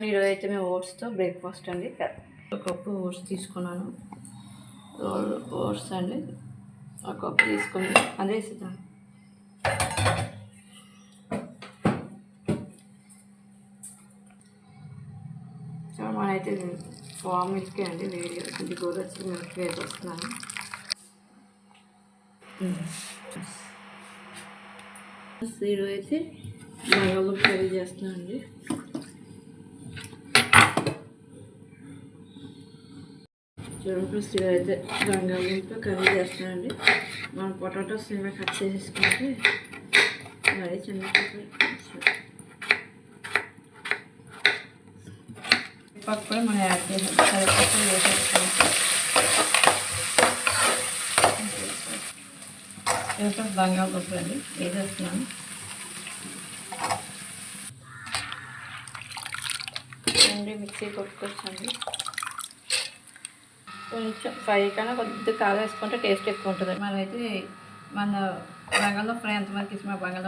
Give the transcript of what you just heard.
ఈరోజు అయితే మేము ఓట్స్తో బ్రేక్ఫాస్ట్ అండి. ఒక కప్పు ఓట్స్ తీసుకున్నాను. ఓట్స్ అండి ఒక కప్పు తీసుకొని అదే ఇస్తాను. మనైతే ఫామ్ మిల్క్ అండి, వేడి కొంచెం గోరొచ్చి మిల్క్ వేసి వస్తున్నాను. ఈరోజు అయితే బంగాళదుంప కర్రీ చేస్తున్నాను అండి. చూడండి అయితే బంగాళదుంప కర్రీ చేస్తున్నానండి. మనం పొటాటోస్ ఏమైనా కట్ చేసేసుకుంటే మరీ చిన్న పప్పు కూడా మనం యాడ్ చేసాం. కరివేపాకు వేసేసుకుంటాం. బంగాళదుంప అండి వేసేస్తున్నాను. మిక్సీ కొట్టుకొచ్చండి. కొంచెం ఫ్రై కన్నా కొద్దిగా కారం వేసుకుంటే టేస్ట్ ఎక్కువ ఉంటుంది. మనమైతే మన బంగాళదుంప ఫ్రై ఎంతమందికి ఇష్టం, బంగాళదుంప